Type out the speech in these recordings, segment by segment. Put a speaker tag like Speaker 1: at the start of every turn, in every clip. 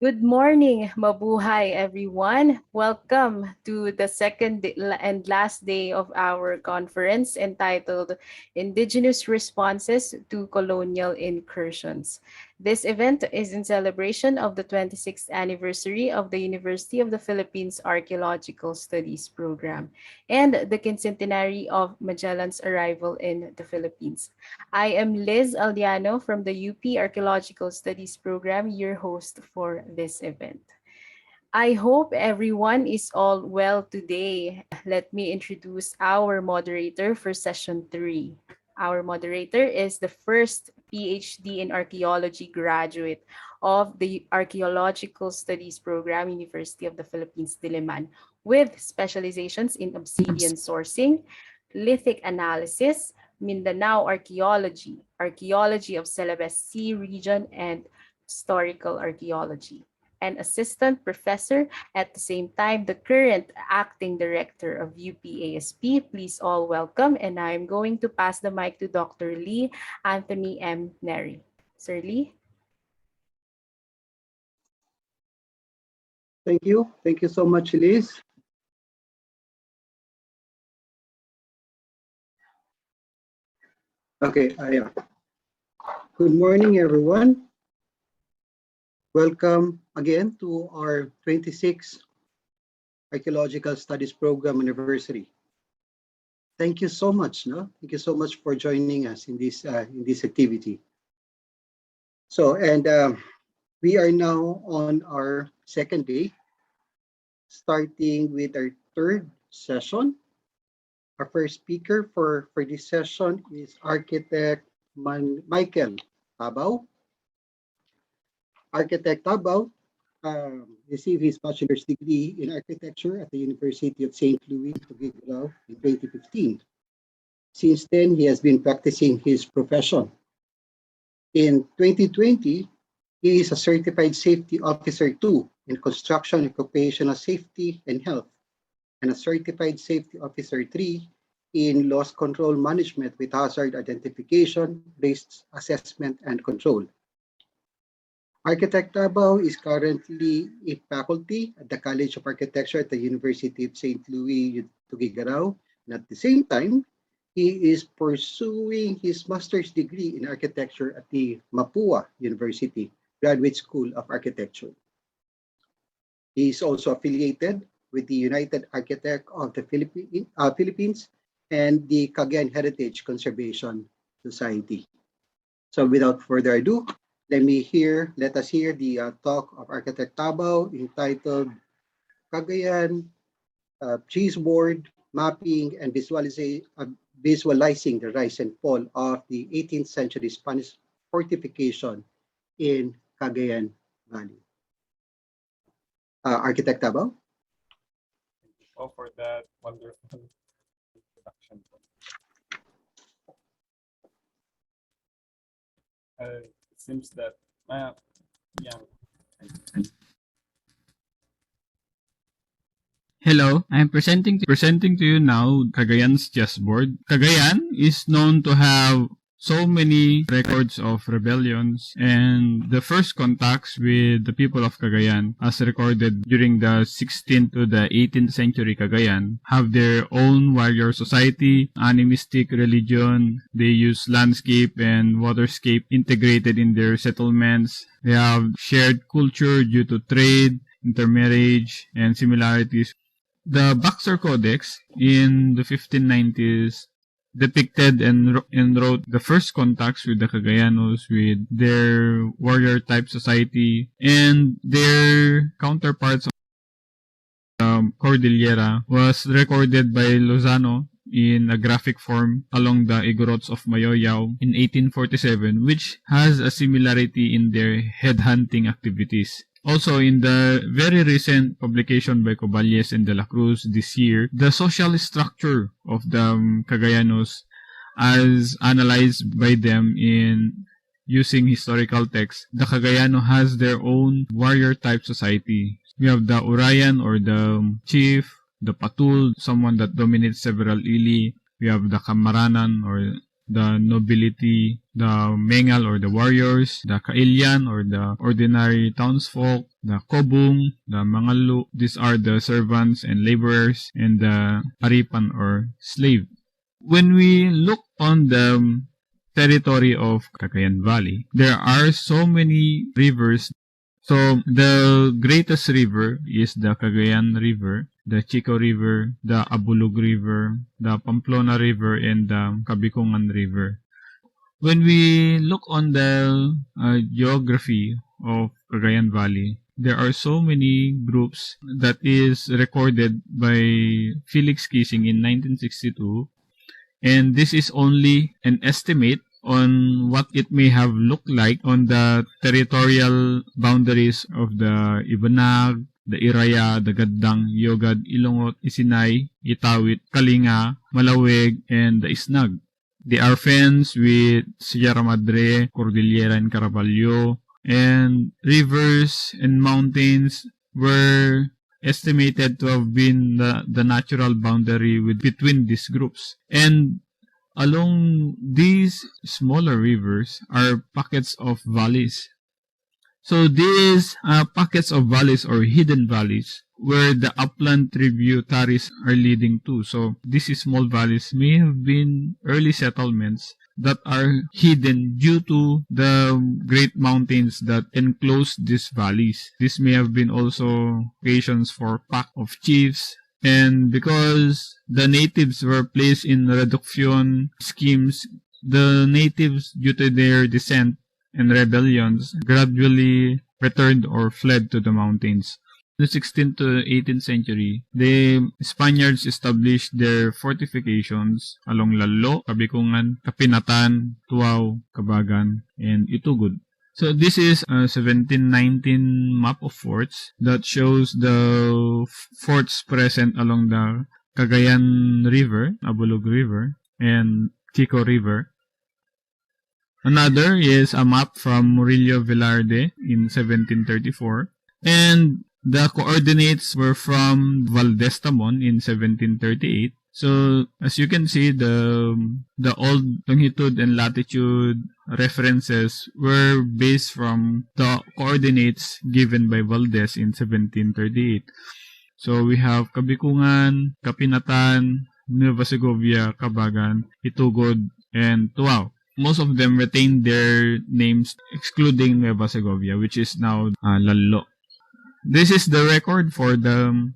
Speaker 1: Good morning, mabuhay everyone. Welcome to the and last day of our conference entitled Indigenous Responses to Colonial Incursions. This event is in celebration of the 26th anniversary of the University of the Philippines Archaeological Studies Program and the quincentenary of Magellan's arrival in the Philippines. I am Liz Aldiano from the UP Archaeological Studies Program, your host for this event. I hope everyone is all well today. Let me introduce our moderator for session 3. Our moderator is the first PhD in archaeology graduate of the Archaeological Studies Program, University of the Philippines, Diliman, with specializations in obsidian sourcing, lithic analysis, Mindanao archaeology, archaeology of Celebes Sea region, and historical archaeology. An assistant professor, at the same time, the current acting director of UP-ASP. Please all welcome, and I'm going to pass the mic to Dr. Leee Anthony M. Neri. Sir Leee?
Speaker 2: Thank you. Thank you so much, Liz. Okay, good morning, everyone. Welcome again to our 26th Archaeological Studies Program anniversary. Thank you so much. Thank you so much for joining us in this activity. So, we are now on our second day, starting with our third session. Our first speaker for this session is architect Michael Tabao. Architect Tabao received his bachelor's degree in architecture at the University of St. Louis, Tugegarao in 2015. Since then, he has been practicing his profession. In 2020, he is a Certified Safety Officer 2 in Construction, Occupational Safety, and Health, and a Certified Safety Officer 3 in Loss Control Management with Hazard Identification, Risk Assessment, and Control. Architect Tabao is currently a faculty at the College of Architecture at the University of St. Louis, Tugegarao, and at the same time, he is pursuing his master's degree in architecture at the Mapua University Graduate School of Architecture. He is also affiliated with the United Architect of the Philippines and the Cagayan Heritage Conservation Society. So without further ado, let us hear the talk of Architect Tabao entitled Cagayan, Chessboard, Mapping and Visualizing the Rise and Fall of the 18th Century Spanish Fortification in Cagayan Valley. Architect Tabao.
Speaker 3: Thank you all for that wonderful introduction. It seems that
Speaker 4: Hello, I am presenting to you now Cagayan's chessboard. Cagayan is known to have so many records of rebellions, and the first contacts with the people of Cagayan, as recorded during the 16th to the 18th century Cagayan, have their own warrior society, animistic religion. They use landscape and waterscape integrated in their settlements. They have shared culture due to trade, intermarriage, and similarities. The Baxter Codex in the 1590s depicted and wrote the first contacts with the Cagayanos, with their warrior type society, and their counterparts of the Cordillera was recorded by Lozano in a graphic form along the Igorots of Mayoyao in 1847, which has a similarity in their headhunting activities. Also, in the very recent publication by Coballes and De La Cruz this year, the social structure of the Cagayanos, as analyzed by them in using historical texts, the Cagayano has their own warrior-type society. We have the Urayan or the chief, the Patul, someone that dominates several ili. We have the Kamaranan or the nobility, the mengal or the warriors, the kailyan or the ordinary townsfolk, the kobung, the mangalu. These are the servants and laborers, and the aripan or slave. When we look on the territory of Cagayan Valley, there are so many rivers. So the greatest river is the Cagayan River, the Chico River, the Abulug River, the Pamplona River, and the Kabikungan River. When we look on the geography of Cagayan Valley, there are so many groups that is recorded by Felix Kising in 1962, and this is only an estimate on what it may have looked like on the territorial boundaries of the Ibanag, the Iraya, the Gaddang, Yogad, Ilongot, Isinay, Itawit, Kalinga, Malaweg, and the Isnag. They are fenced with Sierra Madre, Cordillera, and Caraballo, and rivers and mountains were estimated to have been the natural boundary between these groups. And along these smaller rivers are pockets of valleys. So these pockets of valleys or hidden valleys where the upland tributaries are leading to. So these small valleys may have been early settlements that are hidden due to the great mountains that enclose these valleys. This may have been also occasions for pack of chiefs, and because the natives were placed in reduction schemes, the natives, due to their descent and rebellions, gradually returned or fled to the mountains. In the 16th to 18th century, the Spaniards established their fortifications along Lalo, Kabikungan, Kapinatan, Tuaw, Kabagan, and Itugod. So this is a 1719 map of forts that shows the forts present along the Cagayan River, Abulug River, and Chico River. Another is a map from Murillo Velarde in 1734, and the coordinates were from Valdez Tamon in 1738. So as you can see, the old longitude and latitude references were based from the coordinates given by Valdez in 1738. So we have Kabikungan, Kapinatan, Nueva Segovia, Kabagan, Itugod, and Tuaw. Most of them retained their names excluding Nueva Segovia, which is now Lalo. This is the record for the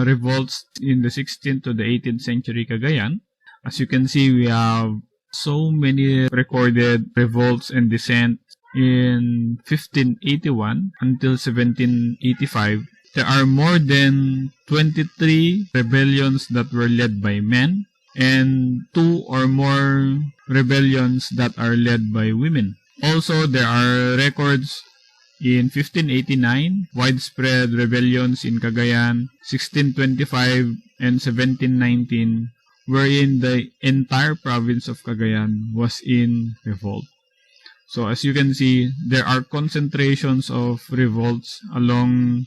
Speaker 4: revolts in the 16th to the 18th century Cagayan. As you can see, we have so many recorded revolts and dissent in 1581 until 1785. There are more than 23 rebellions that were led by men, and 2 or more rebellions that are led by women. Also, there are records in 1589, widespread rebellions in Cagayan, 1625 and 1719, wherein the entire province of Cagayan was in revolt. So as you can see, there are concentrations of revolts along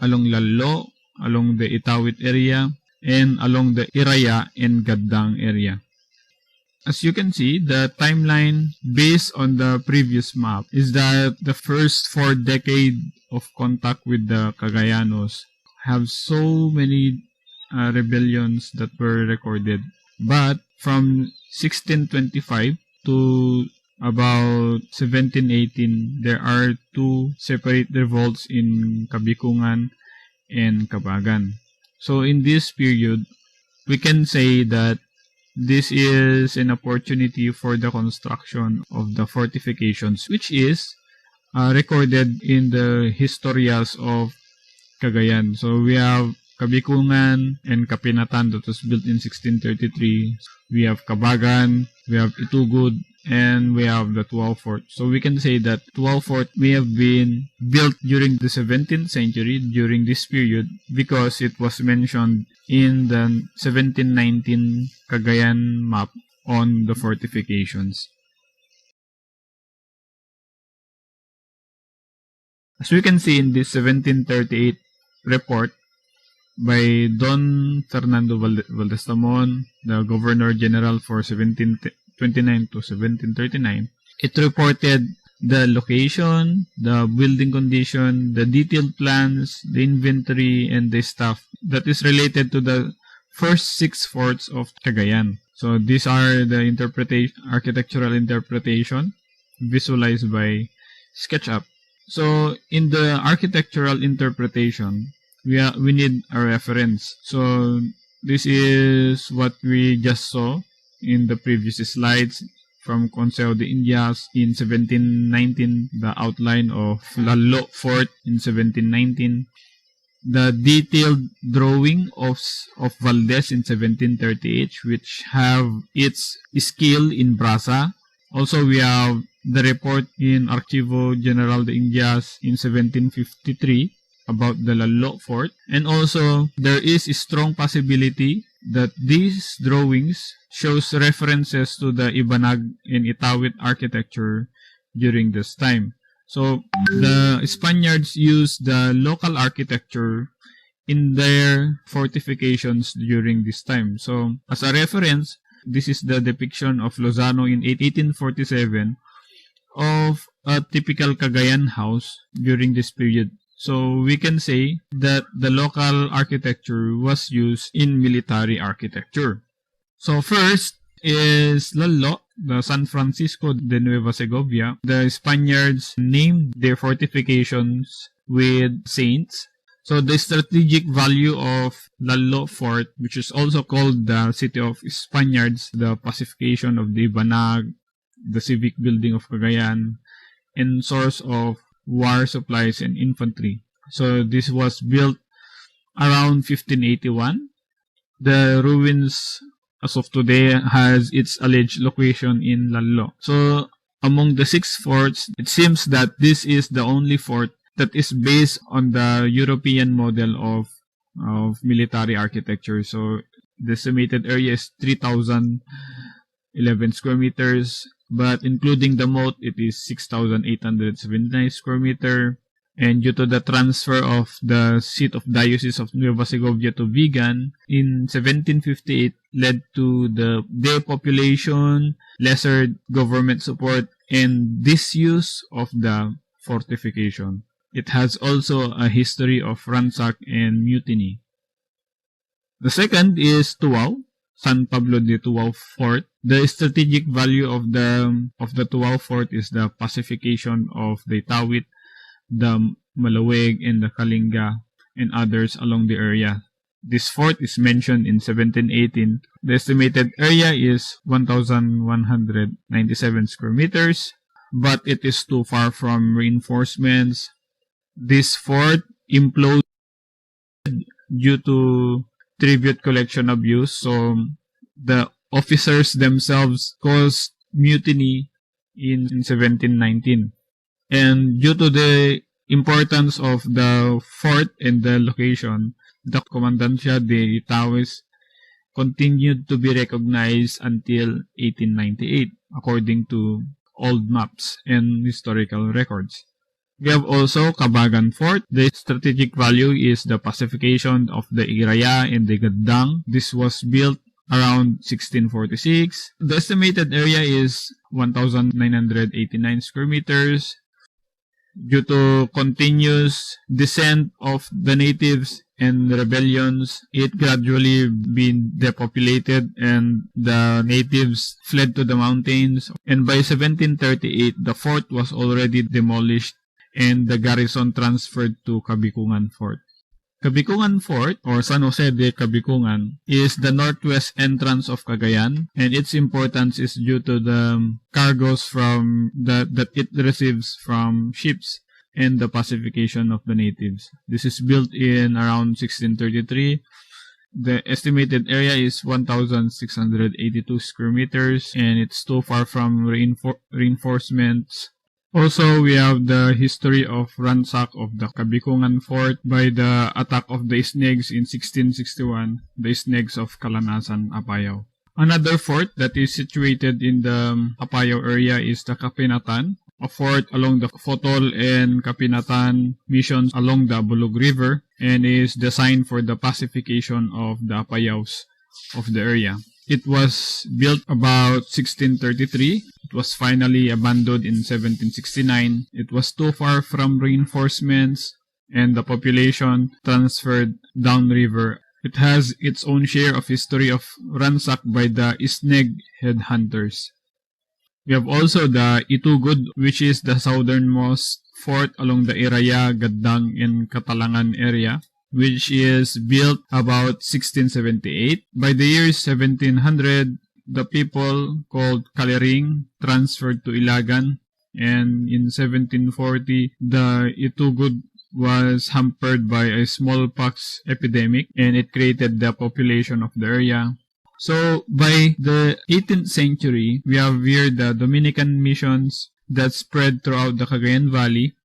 Speaker 4: Lalo, along the Itawit area, and along the Iraya and Gaddang area. As you can see, the timeline based on the previous map is that the first 4 decades of contact with the Cagayanos have so many rebellions that were recorded. But from 1625 to about 1718, there are 2 separate revolts in Kabikungan and Kabagan. So in this period, we can say that this is an opportunity for the construction of the fortifications, which is recorded in the historials of Cagayan. So we have Kabikungan and Kapinatan that was built in 1633. We have Kabagan, we have Itugod, and we have the Tuaw Fort. So we can say that Tuaw Fort may have been built during the 17th century, during this period, because it was mentioned in the 1719 Cagayan map on the fortifications. As we can see in this 1738 report by Don Fernando Valdez Tamon, the Governor General for 17 1729 to 1739. It reported the location, the building condition, the detailed plans, the inventory, and the stuff that is related to the first 6 forts of Cagayan. So these are the architectural interpretation visualized by SketchUp. So in the architectural interpretation, we need a reference. So this is what we just saw in the previous slides from Consejo de Indias in 1719, the outline of Lalo Fort in 1719, the detailed drawing of Valdez in 1738, which have its scale in Brasa. Also, we have the report in Archivo General de Indias in 1753 about the Lalo Fort. And also, there is a strong possibility that these drawings shows references to the Ibanag and Itawit architecture during this time. So, the Spaniards used the local architecture in their fortifications during this time. So, as a reference, this is the depiction of Lozano in 1847 of a typical Cagayan house during this period. So, we can say that the local architecture was used in military architecture. So, first is Lalo, the San Francisco de Nueva Segovia. The Spaniards named their fortifications with saints. So the strategic value of Lalo Fort, which is also called the City of Spaniards, the pacification of the Banag, the civic building of Cagayan, and source of war supplies and infantry. So this was built around 1581. The ruins as of today has its alleged location in Lalo. So among the 6 forts, it seems that this is the only fort that is based on the European model of military architecture. So the estimated area is 3,011 square meters, but including the moat, it is 6,879 square meter. And due to the transfer of the seat of Diocese of Nueva Segovia to Vigan in 1758 led to the depopulation, lesser government support, and disuse of the fortification. It has also a history of ransack and mutiny. The second is Tuaw, San Pablo de Tuaw Fort. The strategic value of the Tuaw Fort is the pacification of the Tawit, the Malaweg, and the Kalinga, and others along the area. This fort is mentioned in 1718. The estimated area is 1,197 square meters, but it is too far from reinforcements. This fort imploded due to tribute collection abuse, so the officers themselves caused mutiny in 1719. And due to the importance of the fort and the location, the Comandancia de Itaúes continued to be recognized until 1898, according to old maps and historical records. We have also Cabagan Fort. The strategic value is the pacification of the Iraya and the Gadang. This was built around 1646. The estimated area is 1,989 square meters. Due to continuous descent of the natives and rebellions, it gradually been depopulated and the natives fled to the mountains. And by 1738, the fort was already demolished and the garrison transferred to Kabikungan Fort. Kabikungan Fort, or San Jose de Kabikungan, is the northwest entrance of Cagayan, and its importance is due to the cargoes that it receives from ships and the pacification of the natives. This is built in around 1633. The estimated area is 1,682 square meters, and it's too far from reinforcements. Also, we have the history of ransack of the Kabikungan Fort by the attack of the Isnegs in 1661, the Isnegs of Calanasan, Apayao. Another fort that is situated in the Apayao area is the Kapinatan, a fort along the Fotol and Kapinatan missions along the Bulog River, and is designed for the pacification of the Apayaos of the area. It was built about 1633. It was finally abandoned in 1769. It was too far from reinforcements and the population transferred downriver. It has its own share of history of ransack by the Isneg headhunters. We have also the Itugod, which is the southernmost fort along the Iraya, Gaddang, and Katalangan area, which is built about 1678. By the year 1700, the people called Kaliring transferred to Ilagan, and in 1740, the Itugod was hampered by a smallpox epidemic, and it created the population of the area. So, by the 18th century, we have here the Dominican missions that spread throughout the Cagayan Valley,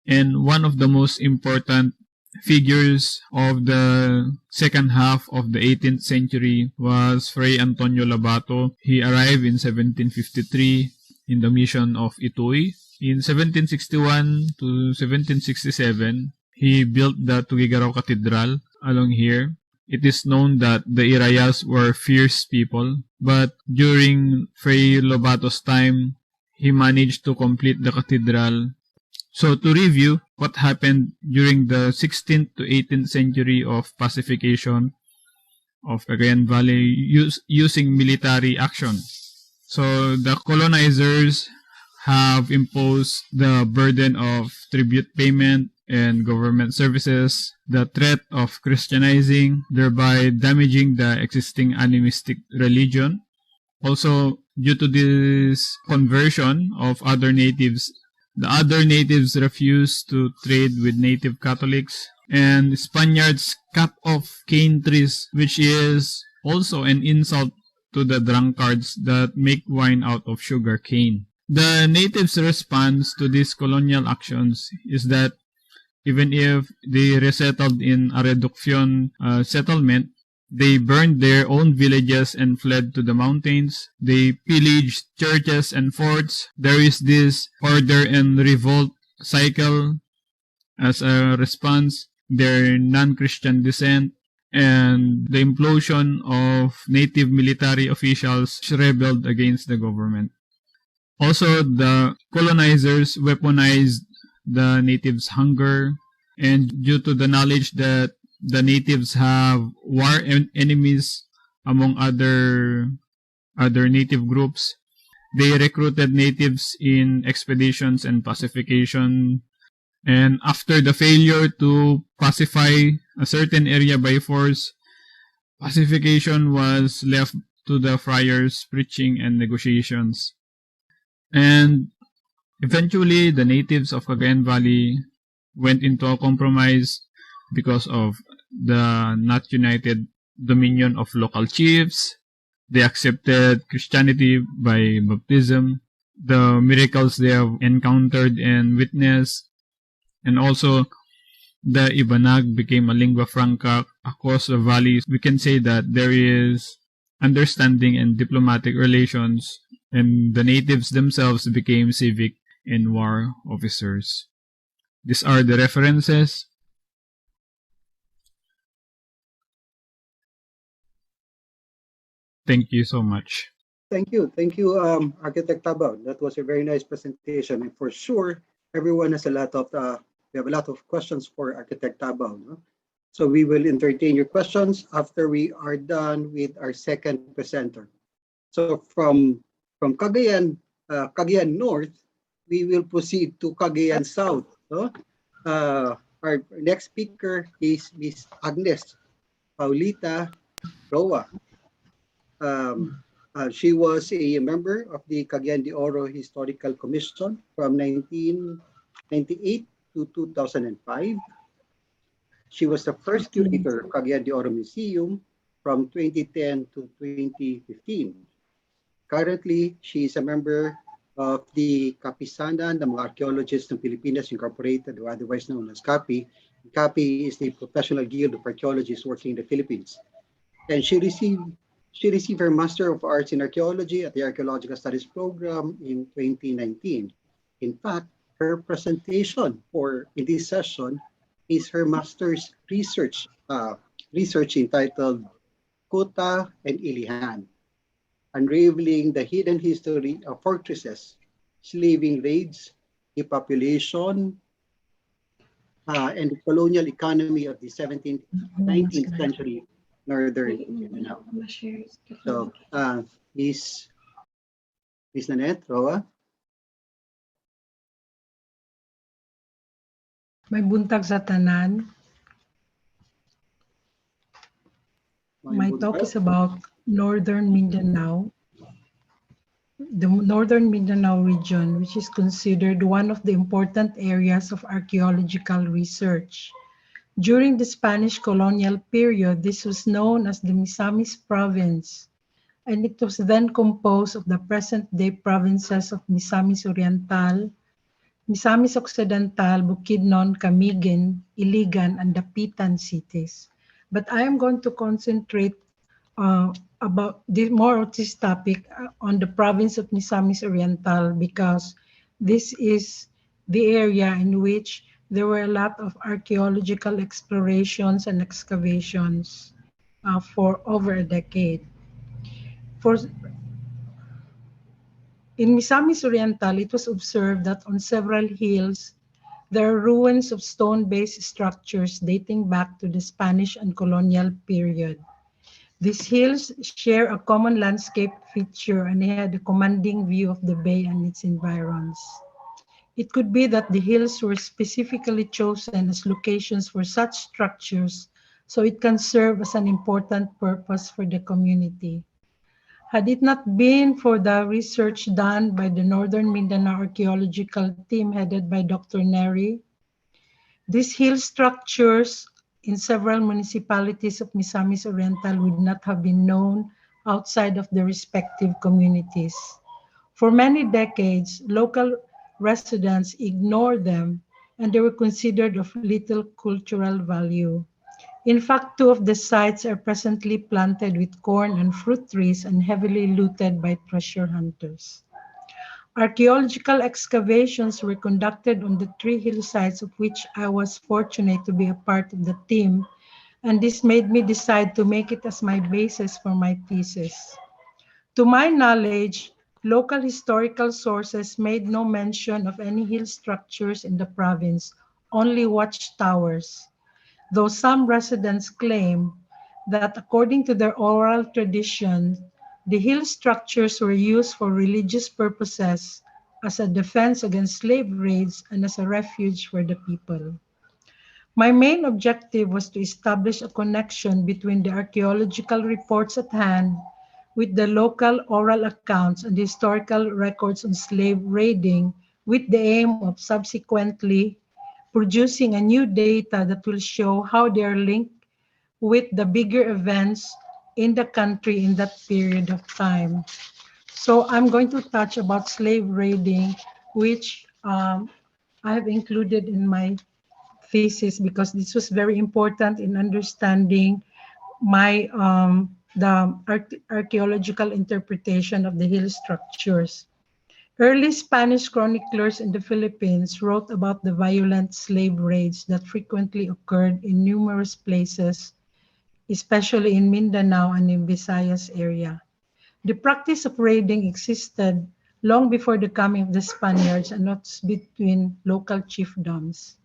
Speaker 4: and one of the most important figures of the second half of the 18th century was Fray Antonio Labato. He arrived in 1753 in the mission of Itoy. In 1761 to 1767, he built the Tugegarao Cathedral along here. It is known that the Irayas were fierce people, but during Fray Lobato's time, he managed to complete the cathedral. So to review what happened during the 16th to 18th century of pacification of Cagayan Valley using military action. So the colonizers have imposed the burden of tribute payment and government services, the threat of Christianizing, thereby damaging the existing animistic religion. Also, due to this conversion of other natives, the other natives refused to trade with native Catholics, and Spaniards cut off cane trees, which is also an insult to the drunkards that make wine out of sugar cane. The natives' response to these colonial actions is that even if they resettled in a reduction settlement, they burned their own villages and fled to the mountains. They pillaged churches and forts. There is this order and revolt cycle as a response. Their non-Christian descent and the implosion of native military officials rebelled against the government. Also, the colonizers weaponized the natives' hunger, and due to the knowledge that the natives have war enemies among other native groups, they recruited natives in expeditions and pacification. And after the failure to pacify a certain area by force, pacification was left to the friars' preaching and negotiations. And eventually, the natives of Cagayan Valley went into a compromise because of the not united dominion of local chiefs. They accepted Christianity by baptism, the miracles they have encountered and witnessed, and also the Ibanag became a lingua franca across the valleys. We can say that there is understanding and diplomatic relations, and the natives themselves became civic and war officers. These are the references. Thank you so much.
Speaker 2: Thank you, Architect Tabao. That was a very nice presentation, and for sure, everyone has a lot of we have a lot of questions for Architect Tabao. No? So we will entertain your questions after we are done with our second presenter. So from Cagayan, Cagayan North, we will proceed to Cagayan South. No? Our next speaker is Miss Agnes Paulita Roa. She was a member of the Cagayan de Oro Historical Commission from 1998 to 2005. She was the first curator of Cagayan de Oro Museum from 2010 to 2015. Currently, she is a member of the Kapisanan ng mga Archaeologists ng Pilipinas Incorporated, or otherwise known as CAPI. CAPI is the Professional Guild of Archaeologists working in the Philippines. And she received her Master of Arts in Archaeology at the Archaeological Studies Program in 2019. In fact, her presentation in this session is her master's research entitled Cota and Ilihan, unraveling the hidden history of fortresses, slaving raids, depopulation, and the colonial economy of the 17th, 19th century northern Mindanao. So, Miss Nanette, Roa.
Speaker 5: May buntag sa tanan. My talk is about northern Mindanao. The northern Mindanao region, which is considered one of the important areas of archaeological research. During the Spanish colonial period, this was known as the Misamis province, and it was then composed of the present-day provinces of Misamis Oriental, Misamis Occidental, Bukidnon, Camiguin, Iligan, and Dapitan cities. But I am going to concentrate about more of this topic on the province of Misamis Oriental, because this is the area in which there were a lot of archaeological explorations and excavations for over a decade. In Misamis Oriental, it was observed that on several hills, there are ruins of stone-based structures dating back to the Spanish and colonial period. These hills share a common landscape feature and had a commanding view of the bay and its environs. It could be that the hills were specifically chosen as locations for such structures so it can serve as an important purpose for the community. Had it not been for the research done by the Northern Mindanao Archaeological Team headed by Dr. Neri, these hill structures in several municipalities of Misamis Oriental would not have been known outside of the respective communities. For many decades, local residents ignored them and they were considered of little cultural value. In fact, two of the sites are presently planted with corn and fruit trees and heavily looted by treasure hunters. Archaeological excavations were conducted on the three hillsides of which I was fortunate to be a part of the team, and this made me decide to make it as my basis for my thesis. To my knowledge, local historical sources made no mention of any hill structures in the province, only watchtowers, though some residents claim that according to their oral tradition, the hill structures were used for religious purposes as a defense against slave raids and as a refuge for the people. My main objective was to establish a connection between the archaeological reports at hand with the local oral accounts and the historical records on slave raiding, with the aim of subsequently producing a new data that will show how they are linked with the bigger events in the country in that period of time. So I'm going to touch about slave raiding, which I have included in my thesis because this was very important in understanding my archaeological interpretation of the hill structures. Early Spanish chroniclers in the Philippines wrote about the violent slave raids that frequently occurred in numerous places, especially in Mindanao and in Visayas area. The practice of raiding existed long before the coming of the Spaniards and not between local chiefdoms.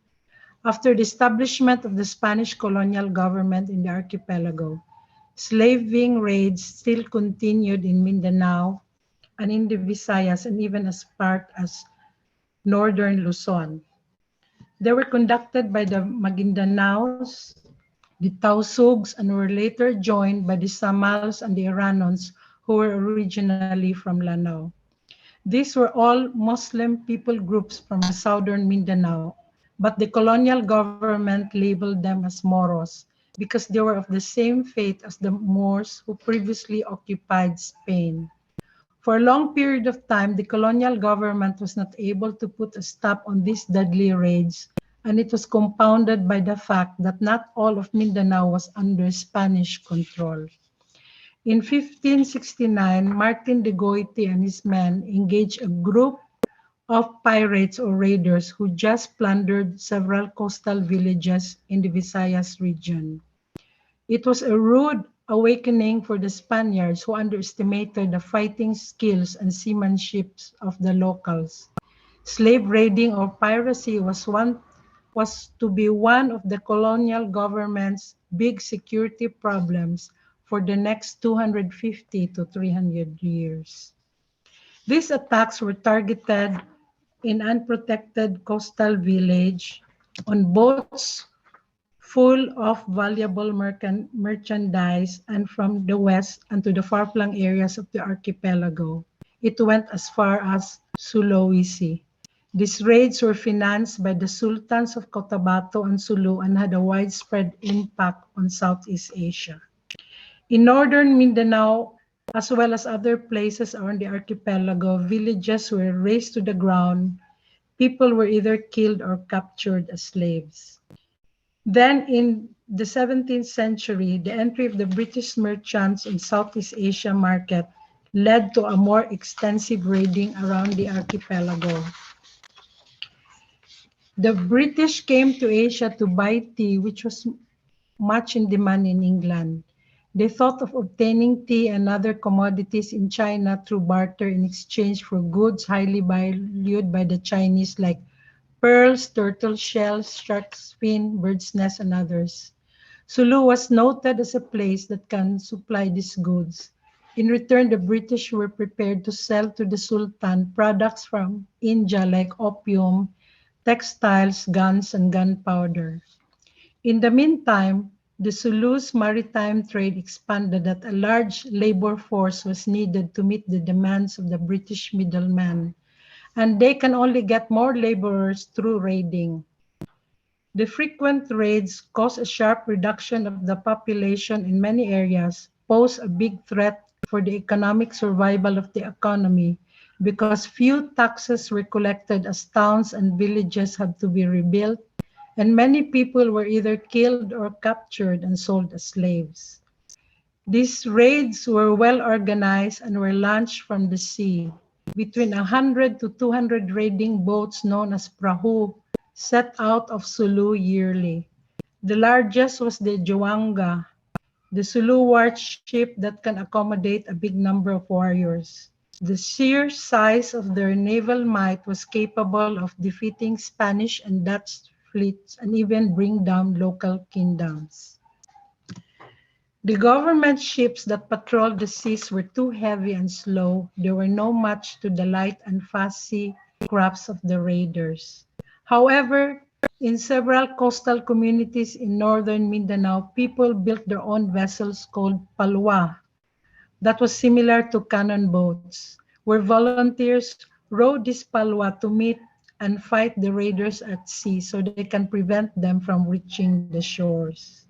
Speaker 5: After the establishment of the Spanish colonial government in the archipelago, slaving raids still continued in Mindanao and in the Visayas and even as far as northern Luzon. They were conducted by the Maguindanaos, the Tausugs, and were later joined by the Samals and the Iranons, who were originally from Lanao. These were all Muslim people groups from the southern Mindanao, but the colonial government labeled them as Moros because they were of the same faith as the Moors who previously occupied Spain. For a long period of time, the colonial government was not able to put a stop on these deadly raids, and it was compounded by the fact that not all of Mindanao was under Spanish control. In 1569, Martin de Goiti and his men engaged a group of pirates or raiders who just plundered several coastal villages in the Visayas region. It was a rude awakening for the Spaniards who underestimated the fighting skills and seamanship of the locals. Slave raiding or piracy was to be one of the colonial government's big security problems for the next 250 to 300 years. These attacks were targeted in unprotected coastal village on boats full of valuable merchandise and from the west and to the far-flung areas of the archipelago. It went as far as Sulawesi. These raids were financed by the sultans of Cotabato and Sulu and had a widespread impact on Southeast Asia. In northern Mindanao, as well as other places around the archipelago, villages were razed to the ground. People were either killed or captured as slaves. Then in the 17th century, the entry of the British merchants in Southeast Asia market led to a more extensive raiding around the archipelago. The British came to Asia to buy tea, which was much in demand in England. They thought of obtaining tea and other commodities in China through barter in exchange for goods highly valued by the Chinese like pearls, turtle shells, shark's fin, bird's nest, and others. Sulu was noted as a place that can supply these goods. In return, the British were prepared to sell to the Sultan products from India like opium, textiles, guns, and gunpowder. In the meantime, the Sulu's maritime trade expanded that a large labor force was needed to meet the demands of the British middlemen, and they can only get more laborers through raiding. The frequent raids caused a sharp reduction of the population in many areas, pose a big threat for the economic survival of the economy because few taxes were collected as towns and villages had to be rebuilt, and many people were either killed or captured and sold as slaves. These raids were well organized and were launched from the sea. Between 100 to 200 raiding boats known as prahu set out of Sulu yearly. The largest was the Juanga, the Sulu warship that can accommodate a big number of warriors. The sheer size of their naval might was capable of defeating Spanish and Dutch fleets and even bring down local kingdoms. The government ships that patrolled the seas were too heavy and slow. They were no match to the light and fast-sea crafts of the raiders. However, in several coastal communities in northern Mindanao, people built their own vessels called palwa that was similar to cannon boats, where volunteers rowed this palwa to meet and fight the raiders at sea so they can prevent them from reaching the shores.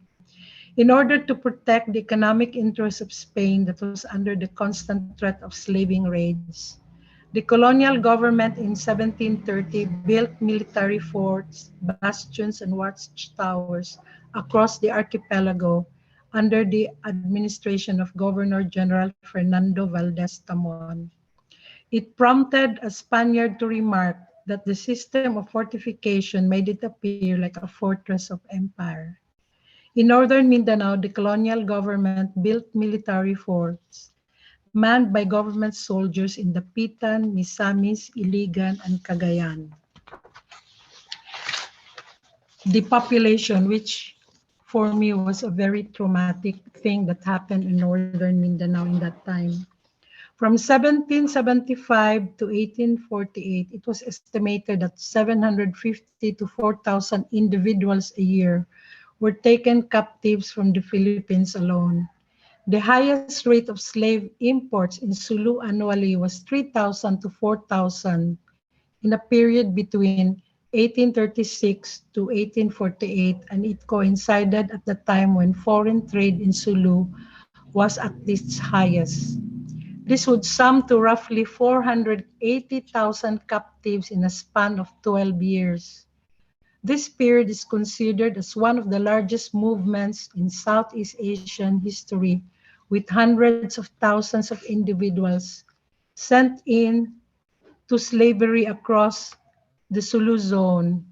Speaker 5: In order to protect the economic interests of Spain that was under the constant threat of slaving raids, the colonial government in 1730 built military forts, bastions, and watchtowers across the archipelago under the administration of Governor-General Fernando Valdez Tamon. It prompted a Spaniard to remark that the system of fortification made it appear like a fortress of empire. In northern Mindanao, the colonial government built military forts manned by government soldiers in Dapitan, Misamis, Ilihan, and Cagayan. Depopulation, which for me was a very traumatic thing that happened in northern Mindanao in that time. From 1775 to 1848, it was estimated that 750 to 4,000 individuals a year were taken captives from the Philippines alone. The highest rate of slave imports in Sulu annually was 3,000 to 4,000 in a period between 1836 to 1848, and it coincided at the time when foreign trade in Sulu was at its highest. This would sum to roughly 480,000 captives in a span of 12 years. This period is considered as one of the largest movements in Southeast Asian history, with hundreds of thousands of individuals sent in to slavery across the Sulu zone.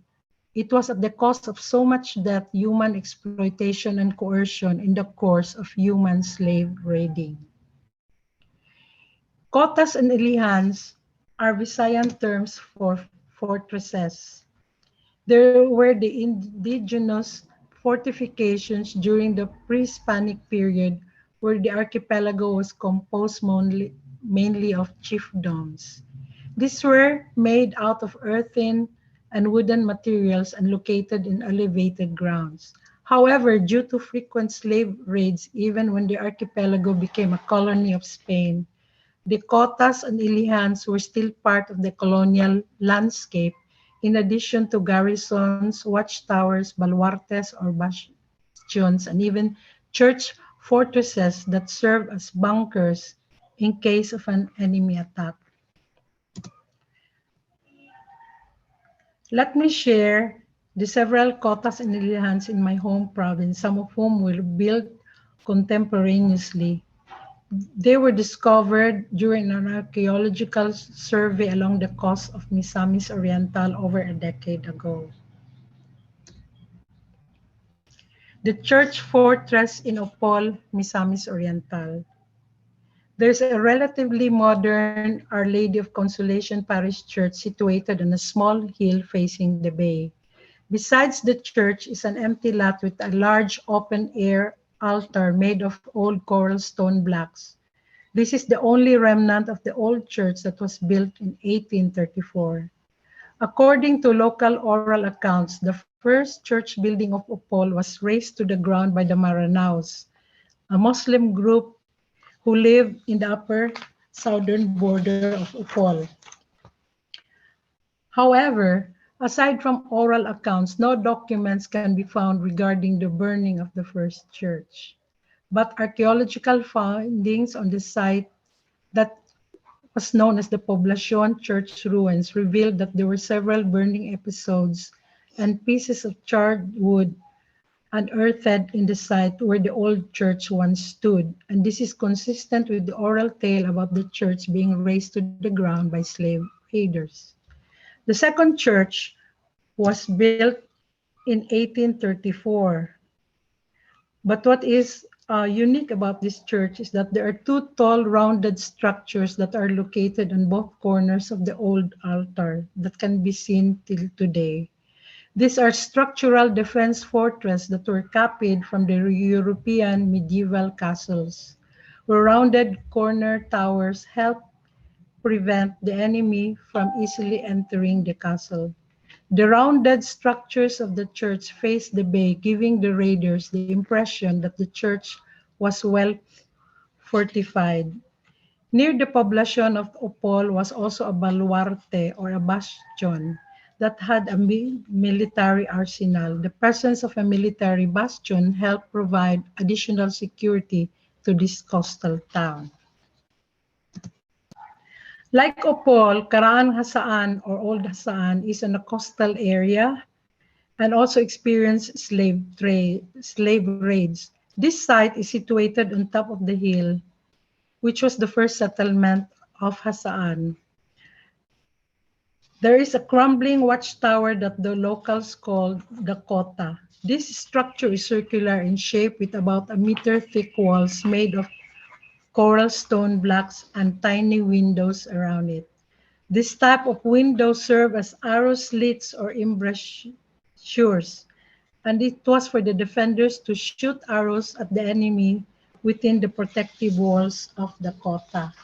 Speaker 5: It was at the cost of so much death, human exploitation, and coercion in the course of human slave raiding. Cotas and Ilihans are Visayan terms for fortresses. There were the indigenous fortifications during the pre-Hispanic period where the archipelago was composed mainly of chiefdoms. These were made out of earthen and wooden materials and located in elevated grounds. However, due to frequent slave raids, even when the archipelago became a colony of Spain, the Cotas and Ilihans were still part of the colonial landscape, in addition to garrisons, watchtowers, baluartes or bastions, and even church fortresses that served as bunkers in case of an enemy attack. Let me share the several Cotas and Ilihans in my home province, some of whom were built contemporaneously. They were discovered during an archaeological survey along the coast of Misamis Oriental over a decade ago. The church fortress in Opol, Misamis Oriental. There's a relatively modern Our Lady of Consolation Parish Church situated on a small hill facing the bay. Besides the church is an empty lot with a large open-air altar made of old coral stone blocks. This is the only remnant of the old church that was built in 1834. According to local oral accounts, the first church building of Opol was razed to the ground by the Maranaos, a Muslim group who lived in the upper southern border of Opol. However, aside from oral accounts, no documents can be found regarding the burning of the first church. But archaeological findings on the site that was known as the Poblacion Church ruins revealed that there were several burning episodes and pieces of charred wood unearthed in the site where the old church once stood, and this is consistent with the oral tale about the church being razed to the ground by slave raiders. The second church was built in 1834. But what is unique about this church is that there are two tall rounded structures that are located on both corners of the old altar that can be seen till today. These are structural defense fortresses that were copied from the European medieval castles, where rounded corner towers help prevent the enemy from easily entering the castle. The rounded structures of the church face the bay, giving the raiders the impression that the church was well fortified. Near the poblacion of Opol was also a baluarte or a bastion that had a military arsenal. The presence of a military bastion helped provide additional security to this coastal town. Like Opol, Karaan Hasaan or Old Hasaan is in a coastal area and also experienced slave raids. This site is situated on top of the hill, which was the first settlement of Hasaan. There is a crumbling watchtower that the locals call the Cota. This structure is circular in shape with about a meter thick walls made of coral stone blocks and tiny windows around it. This type of windows serve as arrow slits or embrasures, and it was for the defenders to shoot arrows at the enemy within the protective walls of the Cota.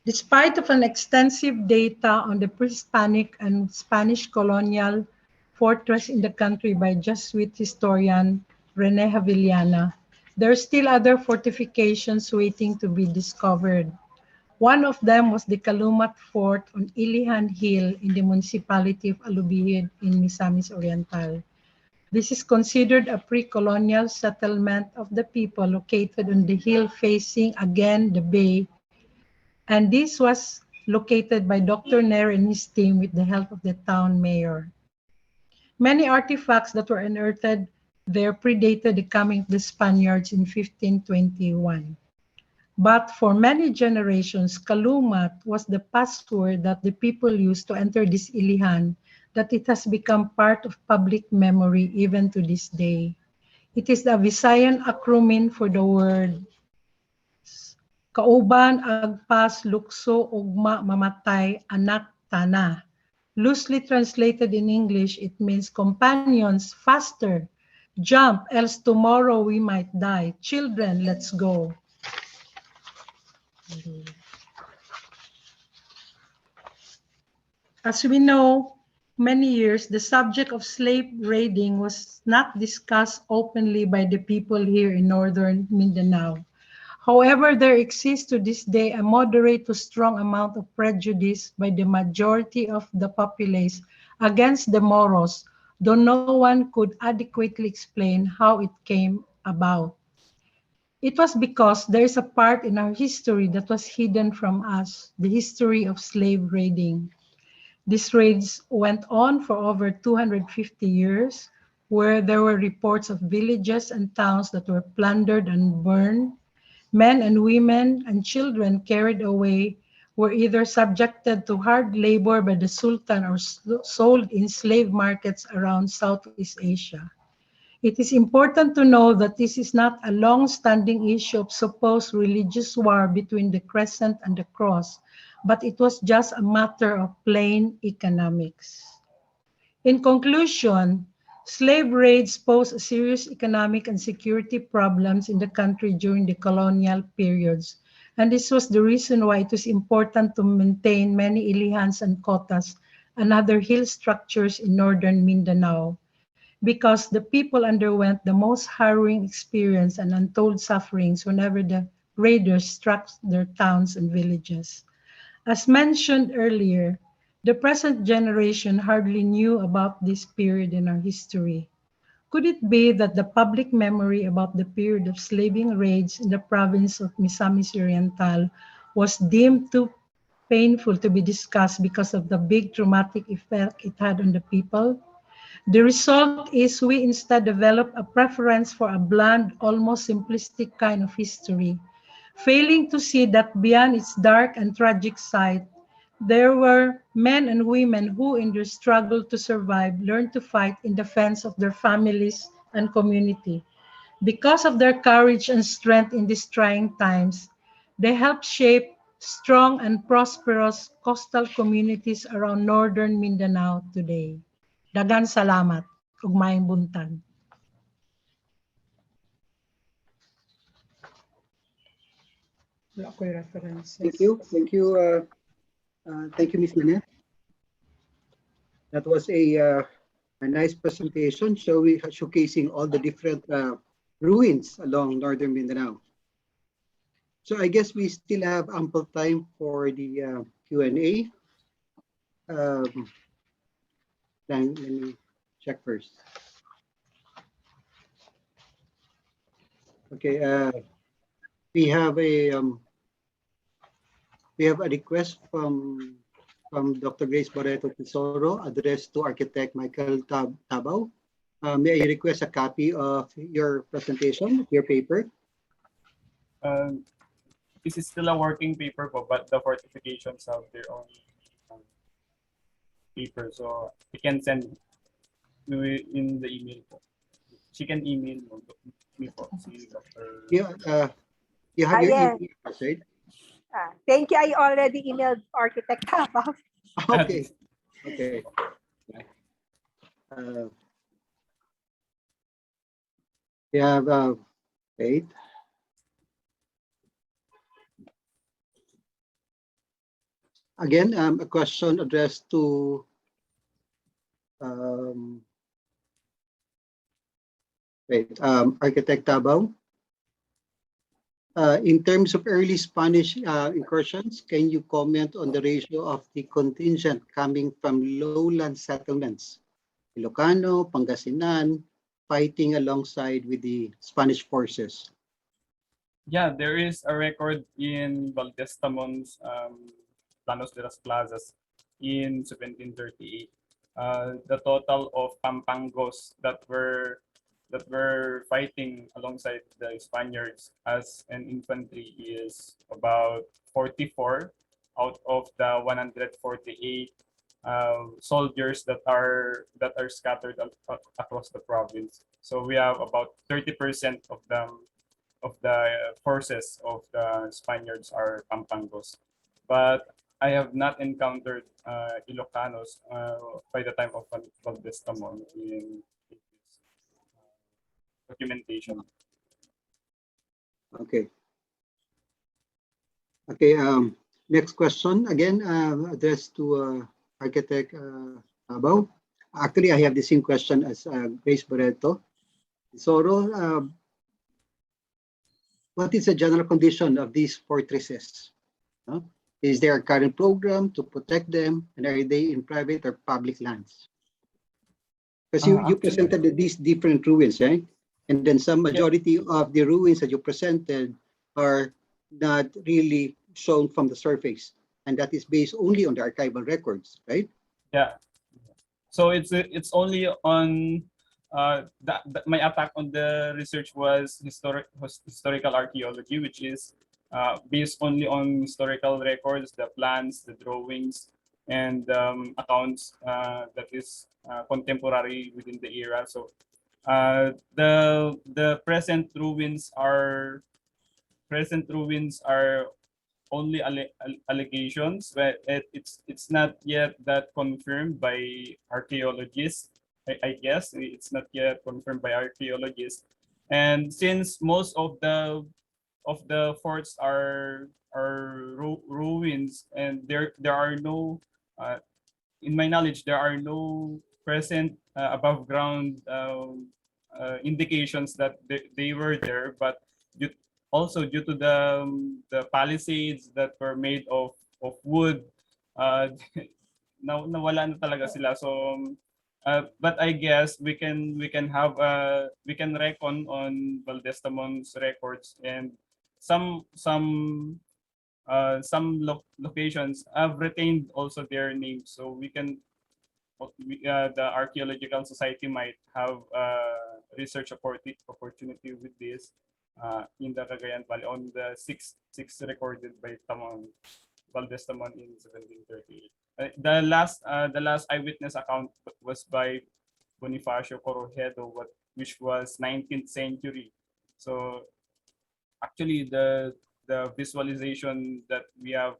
Speaker 5: Despite of an extensive data on the pre-Hispanic and Spanish colonial fortress in the country by Jesuit historian Rene Havillana, there are still other fortifications waiting to be discovered. One of them was the Calumat Fort on Ilihan Hill in the municipality of Alubihid in Misamis Oriental. This is considered a pre-colonial settlement of the people located on the hill facing again the bay, and this was located by Dr. Neri and his team with the help of the town mayor. Many artifacts that were unearthed there predated the coming of the Spaniards in 1521. But for many generations, Kalumat was the password that the people used to enter this Ilihan, that it has become part of public memory even to this day. It is the Visayan acronym for the word Kauban, Agpas, Lukso, Ugma, Mamatay, Anak, Tana. Loosely translated in English, it means companions, faster, jump, else tomorrow we might die. Children, let's go. As we know, many years, the subject of slave raiding was not discussed openly by the people here in northern Mindanao. However, there exists to this day a moderate to strong amount of prejudice by the majority of the populace against the Moros, though no one could adequately explain how it came about. It was because there is a part in our history that was hidden from us, the history of slave raiding. These raids went on for over 250 years, where there were reports of villages and towns that were plundered and burned. Men and women and children carried away were either subjected to hard labor by the Sultan or sold in slave markets around Southeast Asia. It is important to know that this is not a long-standing issue of supposed religious war between the Crescent and the Cross, but it was just a matter of plain economics. In conclusion, slave raids posed serious economic and security problems in the country during the colonial periods, and this was the reason why it was important to maintain many Ilihans and Cotas and other hill structures in northern Mindanao, because the people underwent the most harrowing experience and untold sufferings whenever the raiders struck their towns and villages. As mentioned earlier, the present generation hardly knew about this period in our history. Could it be that the public memory about the period of slaving raids in the province of Misamis Oriental was deemed too painful to be discussed because of the big traumatic effect it had on the people? The result is we instead develop a preference for a bland, almost simplistic kind of history, failing to see that beyond its dark and tragic side, there were men and women who, in their struggle to survive, learned to fight in defense of their families and community. Because of their courage and strength in these trying times, they helped shape strong and prosperous coastal communities around northern Mindanao today. Dagan salamat, ug maayong buntag. Wala ko'y references.
Speaker 2: Thank you. Thank you, Ms. Nanette. That was a nice presentation showcasing all the different ruins along northern Mindanao. So I guess we still have ample time for the Q&A. Let me check first. Okay, we have a request from Dr. Grace Barreto Tesoro addressed to Architect Michael Tabao. May I request a copy of your presentation, your paper?
Speaker 3: This is still a working paper po, but the fortifications have their own paper, so we can send in the email po. She can email me po, si Dr.
Speaker 2: Yeah, you have your
Speaker 6: Yes.
Speaker 2: email address, right?
Speaker 6: Thank you. I already emailed Architect Tabao.
Speaker 2: Okay. Okay. We have wait. Again, a question addressed to Architect Tabao. In terms of early Spanish incursions, can you comment on the ratio of the contingent coming from lowland settlements, Ilocano, Pangasinan, fighting alongside with the Spanish forces?
Speaker 3: Yeah, there is a record in Valdez Tamon's Planos de las Plazas in 1738. The total of Pampangos that were that were fighting alongside the Spaniards as an infantry is about 44 out of the 148 soldiers that are scattered across the province. So we have about 30% of them of the forces of the Spaniards are Pampangos. But I have not encountered Ilocanos by the time of Valdez Tamon in this documentation.
Speaker 2: Okay. Okay. Next question again, addressed to architect Tabao. Actually, I have the same question as Grace Barreto. Soro, what is the general condition of these fortresses? Is there a current program to protect them, and are they in private or public lands? Because you presented these different ruins, right? And then some majority of the ruins that you presented are not really shown from the surface, and that is based only on the archival records, right?
Speaker 3: Yeah. So it's only on my attack on the research was historical archaeology, which is based only on historical records, the plans, the drawings, and accounts that is contemporary within the era. So the present ruins are only allegations, but it's not yet that confirmed by archaeologists. I guess it's not yet confirmed by archaeologists, and since most of the forts are ruins, and there are no, in my knowledge, there are no present above ground indications that they were there, but also due to the palisades that were made of wood, nawala na talaga sila. So but I guess we can reckon on Valdez Tamon's records, and some locations have retained also their names, so we can the Archaeological Society might have research opportunity with this in the Cagayan Valley on the six recorded by Valdez Tamon in 1738. The last eyewitness account was by Bonifacio Corojedo, which was 19th century. So actually the visualization that we have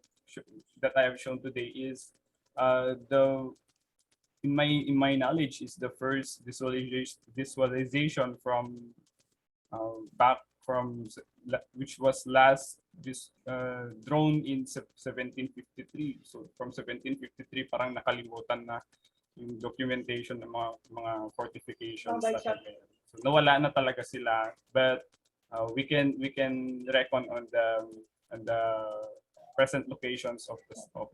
Speaker 3: that I have shown today is the in my knowledge is the first visualization from back from which was last drawn in 1753. So from 1753 parang nakalimutan na yung documentation ng mga fortifications. So nawala na talaga sila, but we can reckon on the present locations of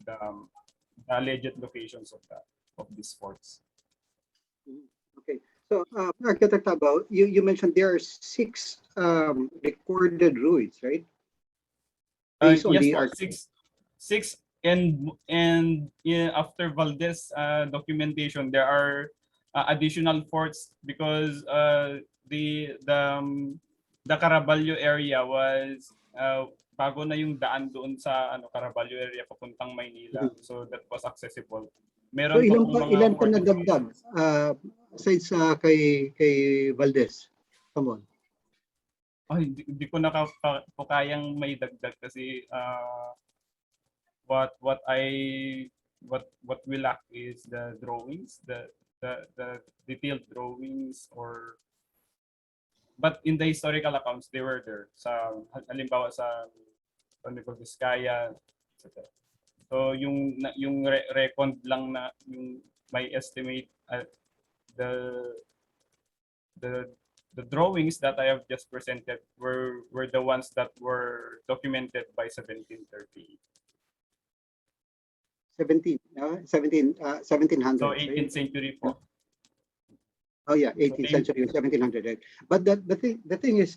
Speaker 3: the alleged locations of these forts.
Speaker 2: Okay, so Architect Tabao, you mentioned there are 6 recorded ruins, right? Based on
Speaker 3: yes, six, and after Valdez documentation, there are additional forts because the Caraballo area was bago na yung daan doon sa Caraballo area papuntang Maynila, so that was accessible. Meron
Speaker 2: so ilan pa nadagdag aside sa kay Valdez? Come on.
Speaker 3: Hindi ko na kayang may dagdag kasi what we lack is the drawings, the detailed drawings, but in the historical accounts they were there sa halimbawa sa Vizcaya, etc. So yung record lang na yung may estimate the drawings that I have just presented were the ones that were documented by 1730.
Speaker 2: 1700.
Speaker 3: So 18th century po.
Speaker 2: Oh yeah, 18th century, 1700. Right? But the thing is,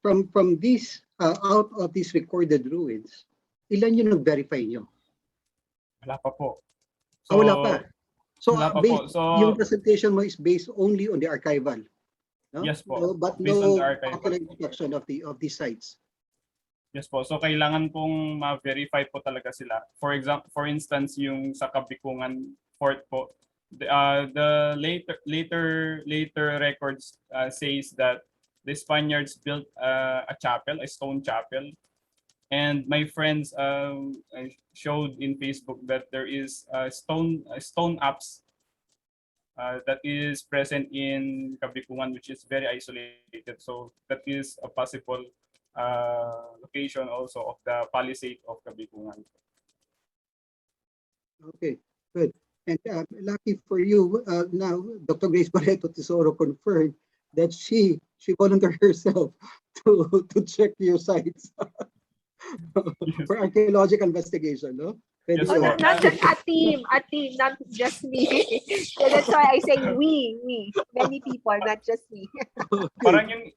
Speaker 2: from these out of these recorded ruins, ilan yung nag-verify nyo?
Speaker 3: Wala pa po. So,
Speaker 2: wala pa. So,
Speaker 3: wala pa po. So
Speaker 2: yung presentation mo is based only on the archival. No?
Speaker 3: Yes po.
Speaker 2: No, but
Speaker 3: Based on the
Speaker 2: no
Speaker 3: archival.
Speaker 2: ocular inspection of these sites.
Speaker 3: Yes po. So kailangan pong ma-verify po talaga sila. For instance, yung sa Kabikungan Fort po, the later records says that the Spaniards built a chapel, a stone chapel, and my friends showed in Facebook that there is stone apse that is present in Kabikungan, which is very isolated. So that is a possible location also of the palisade of Kabikungan.
Speaker 2: Okay, good. And lucky for you, now Dr. Grace Barreto Tesoro confirmed that she volunteered herself to check your sites for archaeological investigation, no? Pwede
Speaker 3: Yes,
Speaker 6: Oh,
Speaker 2: yun.
Speaker 3: po.
Speaker 6: not just a team, not just me. So that's why I say we, many people, not just me.
Speaker 2: Okay.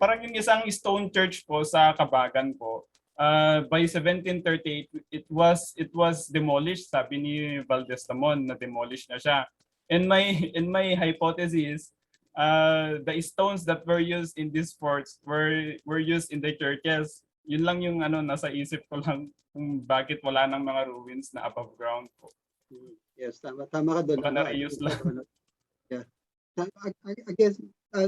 Speaker 3: Parang yung isang stone church po sa Kabagan po. By 1738 it was demolished, sabi ni Valdez Tamon na demolish na siya. And my hypothesis, the stones that were used in these forts were used in the churches. Yun lang yung nasa isip ko lang kung bakit wala nang mga ruins na above ground po.
Speaker 2: Yes, tama ka doon.
Speaker 3: Baka na-reuse lang.
Speaker 2: Yeah. I guess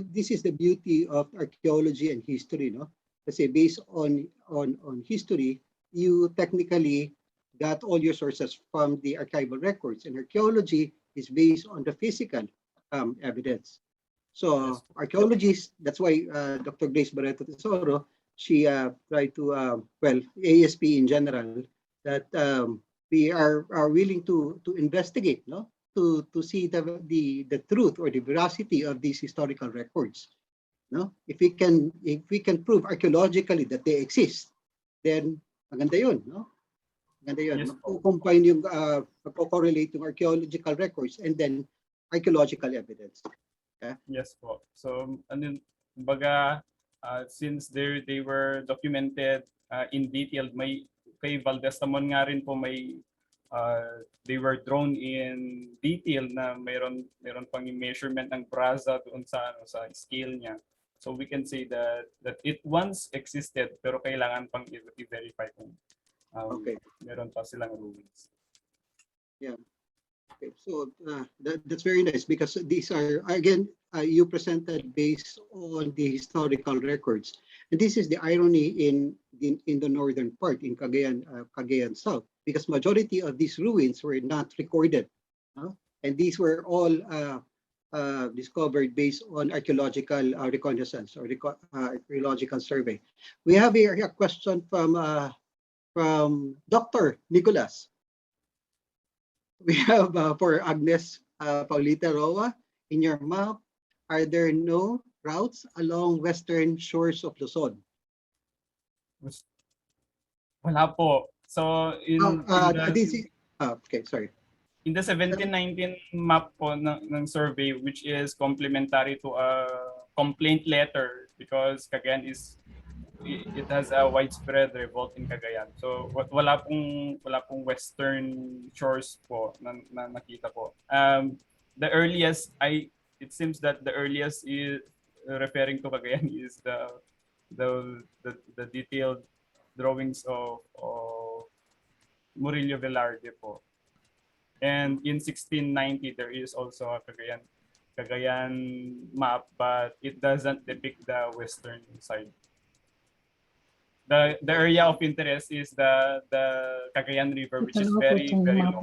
Speaker 2: this is the beauty of archaeology and history, no? Kasi based on history, you technically got all your sources from the archival records, and archaeology is based on the physical evidence. So archaeologists, that's why Dr. Grace Barreto Tesoro, she tried to, ASP in general, that we are willing to investigate, no? To see the truth or the veracity of these historical records. No? If we can prove archaeologically that they exist, then maganda yun, no? Maganda yun.
Speaker 3: Yes,
Speaker 2: Magko-combine yung magko-correlate yung archaeological records and then archaeological evidence. Okay?
Speaker 3: Yes po. So kumbaga, since they were documented in detail, may kay Valdez Tamon nga rin po may they were drawn in detail na meron pang yung measurement ng braza doon sa sa scale niya. So we can say that it once existed pero kailangan pang i-verify kung
Speaker 2: Okay.
Speaker 3: meron pa silang ruins.
Speaker 2: Yeah. Okay. So that's very nice because these are, again, you presented based on the historical records. And this is the irony in the northern part, in Cagayan South, because majority of these ruins were not recorded. And these were all discovered based on archaeological reconnaissance or archaeological survey. We have here a question from Dr. Nicolas. We have for Agnes, Paulita, Roa, in your map, are there no routes along western shores of Luzon?
Speaker 3: Wala po. So
Speaker 2: okay, sorry.
Speaker 3: In the 1719 map po ng survey, which is complementary to a complaint letter because Cagayan it has a widespread revolt in Cagayan. So wala pong western shores po na nakita po. The earliest it seems that the earliest is referring to Cagayan is the detailed drawings of Murillo Velarde po. And in 1690 there is also a Cagayan map, but it doesn't depict the western side. The area of interest is the Cagayan River, which is very long.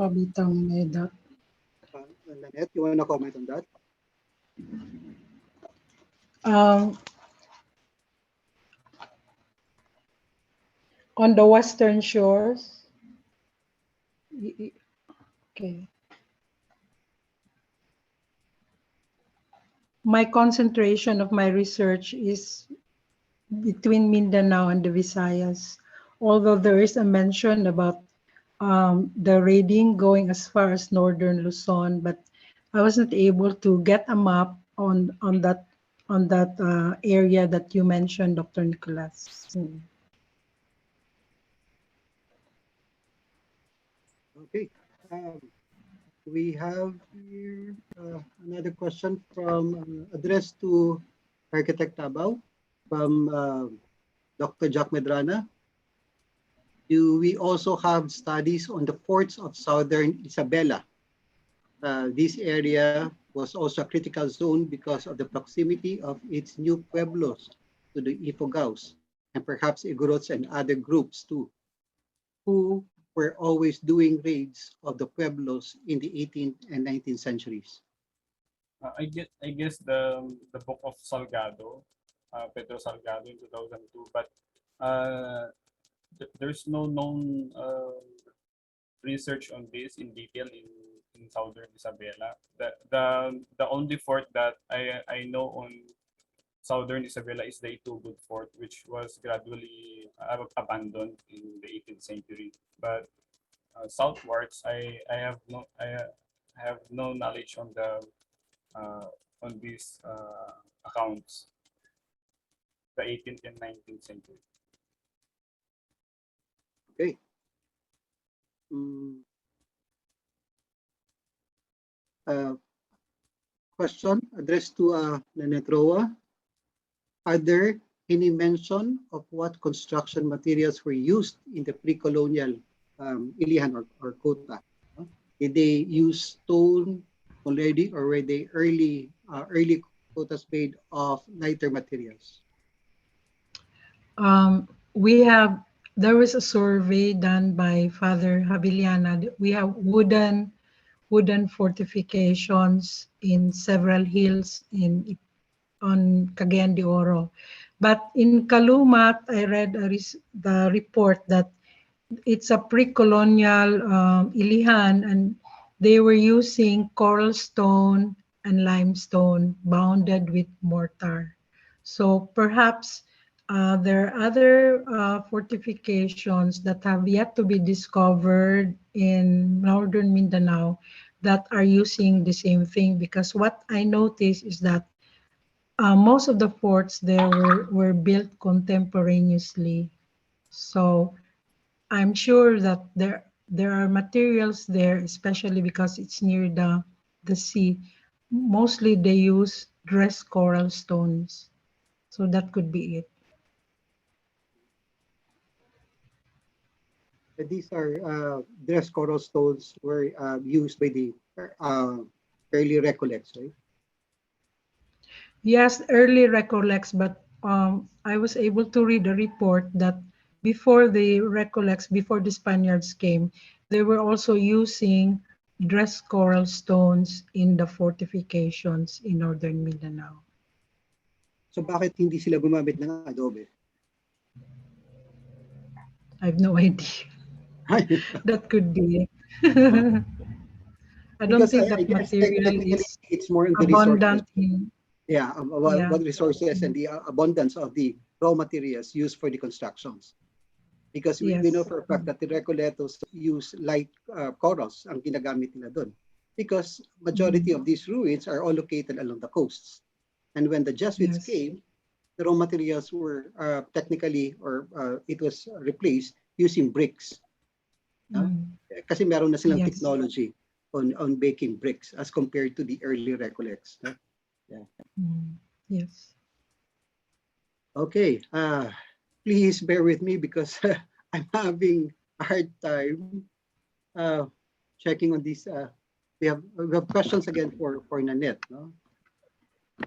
Speaker 2: Nanette, you want to comment on that?
Speaker 5: On the western shores. Okay. My concentration of my research is between Mindanao and the Visayas, although there is a mention about the raiding going as far as northern Luzon, but I wasn't able to get a map on that area that you mentioned, Dr. Nicolas.
Speaker 2: Okay. We have here another question from addressed to Architect Tabao, from Dr. Jack Medrana. Do we also have studies on the forts of Southern Isabela? This area was also a critical zone because of the proximity of its new pueblos to the Ifogaos, and perhaps Igorots and other groups too, who were always doing raids of the pueblos in the 18th and 19th centuries.
Speaker 3: I guess the book of Salgado, Pedro Salgado in 2002, but there's no known research on this in detail in Southern Isabela. The only fort that I know on Southern Isabela is the Itubud Fort, which was gradually abandoned in the 18th century. But southwards, I have no knowledge on these accounts, the 18th and 19th century.
Speaker 2: Okay. Mm, question addressed to Nanette Roa. Are there any mention of what construction materials were used in the pre-colonial Ilihan or Cota? Did they use stone already, or were they early Cotas made of lighter materials?
Speaker 5: There was a survey done by Father Haviliana. We have wooden fortifications in several hills on Cagayan de Oro. But in Kalumat, I read the report that it's a pre-colonial Ilihan, and they were using coral stone and limestone bounded with mortar. So perhaps there are other fortifications that have yet to be discovered in northern Mindanao that are using the same thing, because what I noticed is that most of the forts there were built contemporaneously. So I'm sure that there are materials there, especially because it's near the sea. Mostly they use dressed coral stones. So that could be it.
Speaker 2: These are dressed coral stones were used by the early Recollects, right?
Speaker 5: Yes, early recollects, but I was able to read a report that before the recollects, before the Spaniards came, they were also using dressed coral stones in the fortifications in northern Mindanao.
Speaker 2: So bakit hindi sila gumamit ng adobe?
Speaker 5: I have no idea. That could be. I don't
Speaker 2: Because
Speaker 5: think
Speaker 2: I
Speaker 5: that
Speaker 2: guess
Speaker 5: material
Speaker 2: technically
Speaker 5: is
Speaker 2: it's more in the resources.
Speaker 5: abundant in.
Speaker 2: Yeah,
Speaker 5: Yeah.
Speaker 2: what resources and the abundance of the raw materials used for the constructions. Because we know
Speaker 5: Yes.
Speaker 2: for a fact that the Recoletos use light corals ang ginagamit nila doon. Because majority of these ruins are all located along the coasts. And when the Jesuits
Speaker 5: Yes.
Speaker 2: came, the raw materials were technically, or it was replaced using bricks. Kasi meron na silang
Speaker 5: Yes.
Speaker 2: technology on baking bricks as compared to the early Recollects. Yeah.
Speaker 5: Yes.
Speaker 2: Okay, please bear with me because I'm having a hard time checking on these. We have questions again for Nanette. No?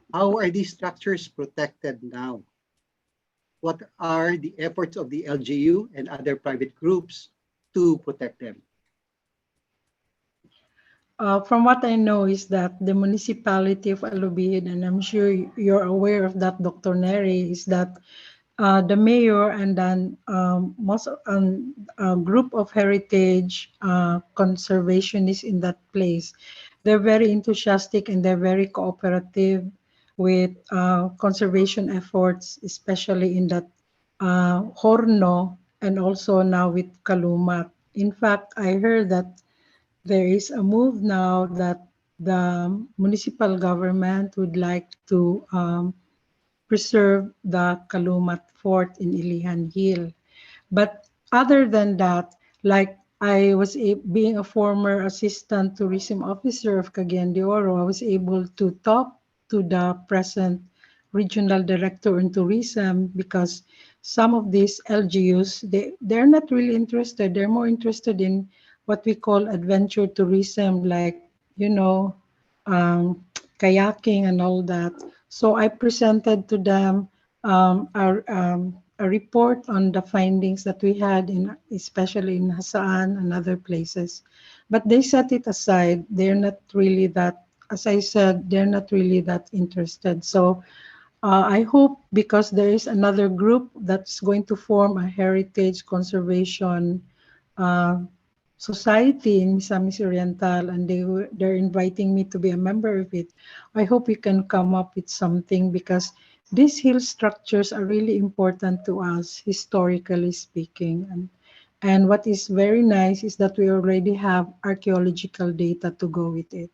Speaker 2: How are these structures protected now? What are the efforts of the LGU and other private groups to protect them?
Speaker 5: From what I know is that the municipality of Alubihid, and I'm sure you're aware of that, Dr. Neri, is that the mayor and then most a group of heritage conservationists in that place, they're very enthusiastic and they're very cooperative with conservation efforts, especially in that Horno and also now with Kalumat. In fact, I heard that there is a move now that the municipal government would like to preserve the Kalumat Fort in Ilihan Hill. But other than that, like I was being a former assistant tourism officer of Cagayan de Oro, I was able to talk to the present regional director on tourism, because some of these LGUs, they're not really interested. They're more interested in what we call adventure tourism, like, um, kayaking and all that. So I presented to them a report on the findings that we had in, especially in Hasaan and other places. But they set it aside. They're not really that, as I said, they're not really that interested. So I hope, because there is another group that's going to form a heritage conservation uh, society in Misamis Oriental, and they're inviting me to be a member of it. I hope we can come up with something, because these hill structures are really important to us, historically speaking. And what is very nice is that we already have archaeological data to go with it.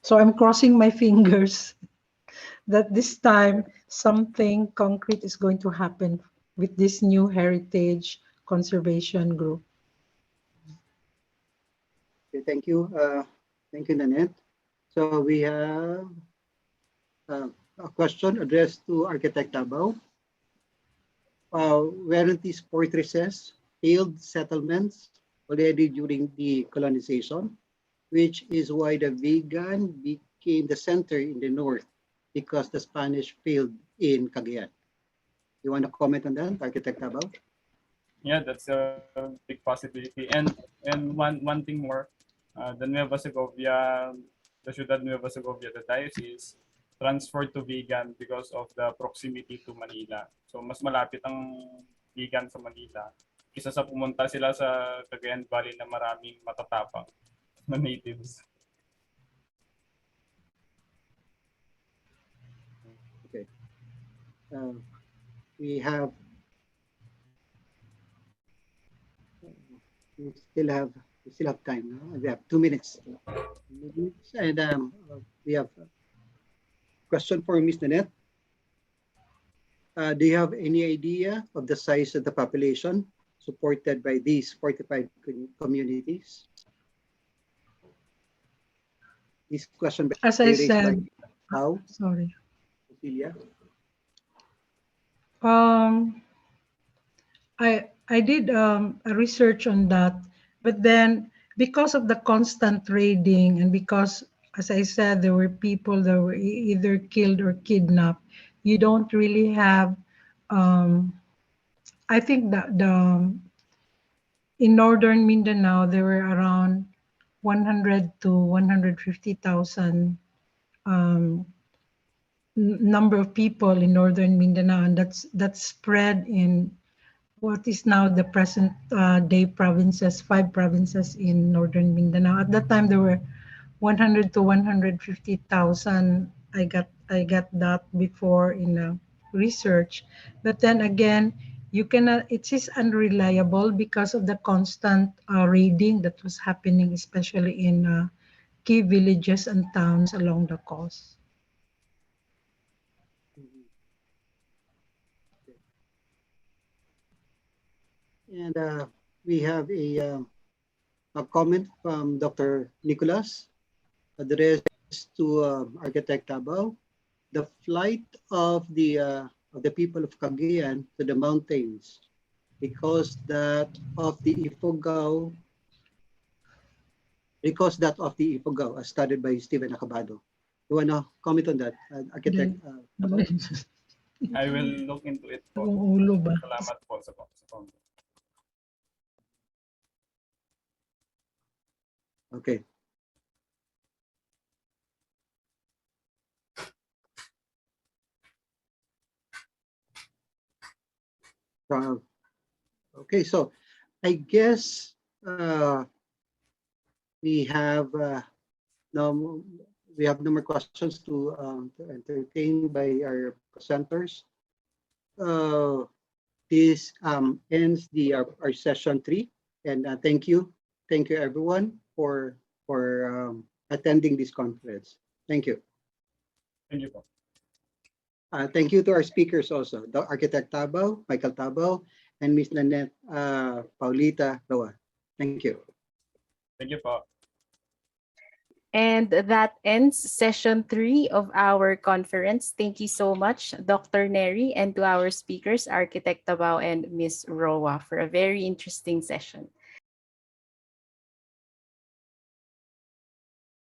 Speaker 5: So I'm crossing my fingers that this time something concrete is going to happen with this new heritage conservation group.
Speaker 2: Okay, thank you. Thank you, Nanette. So we have uh, a question addressed to Architect Tabao. Weren't these fortresses failed settlements already during the colonization, which is why the vegan became the center in the north because the Spanish failed in Cagayan? You want to comment on that, Architect Tabao?
Speaker 3: Yeah, that's a big possibility. And one thing more, the Nueva Segovia, the Ciudad Nueva Segovia, the diocese, transferred to vegan because of the proximity to Manila. So mas malapit ang vegan sa Manila. Isa sa pumunta sila sa Cagayan Valley na maraming matatapang na natives.
Speaker 2: Okay. We have we still have time. No? We have 2 minutes. And we have a question for Ms. Nanette. Do you have any idea of the size of the population supported by these fortified communities? This question
Speaker 5: As I
Speaker 2: raised by
Speaker 5: said,
Speaker 2: how?
Speaker 5: sorry.
Speaker 2: Cecilia?
Speaker 5: I did a research on that, but then because of the constant raiding, and because, as I said, there were people that were either killed or kidnapped, you don't really have. I think that in northern Mindanao there were around 100 to 150,000 number of people in northern Mindanao, and that's spread in what is now the present day provinces, 5 provinces in northern Mindanao. At that time, there were 100 to 150,000. I got that before in research, but then again, you cannot. It is unreliable because of the constant raiding that was happening, especially in key villages and towns along the coast.
Speaker 2: And we have a comment from Dr. Nicholas addressed to Architect Tabao. The flight of the people of Cagayan to the mountains because that of the Ifugao, as studied by Stephen Acabado. You want to comment on that, Architect Tabao?
Speaker 3: I will look into it po.
Speaker 5: Ulo ba?
Speaker 3: Salamat po sa comment.
Speaker 2: Okay. Okay, so I guess we have no more questions to entertain by our presenters. This ends our session 3, and thank you everyone for attending this conference. Thank you.
Speaker 3: Thank you po.
Speaker 2: Thank you to our speakers also, the Architect Tabao, Michael Tabao, and Ms. Nanette Paulita Roa. Thank you.
Speaker 3: Thank you po.
Speaker 1: And that ends session 3 of our conference. Thank you so much, Dr. Neri, and to our speakers, Architect Tabao and Ms. Roa, for a very interesting session.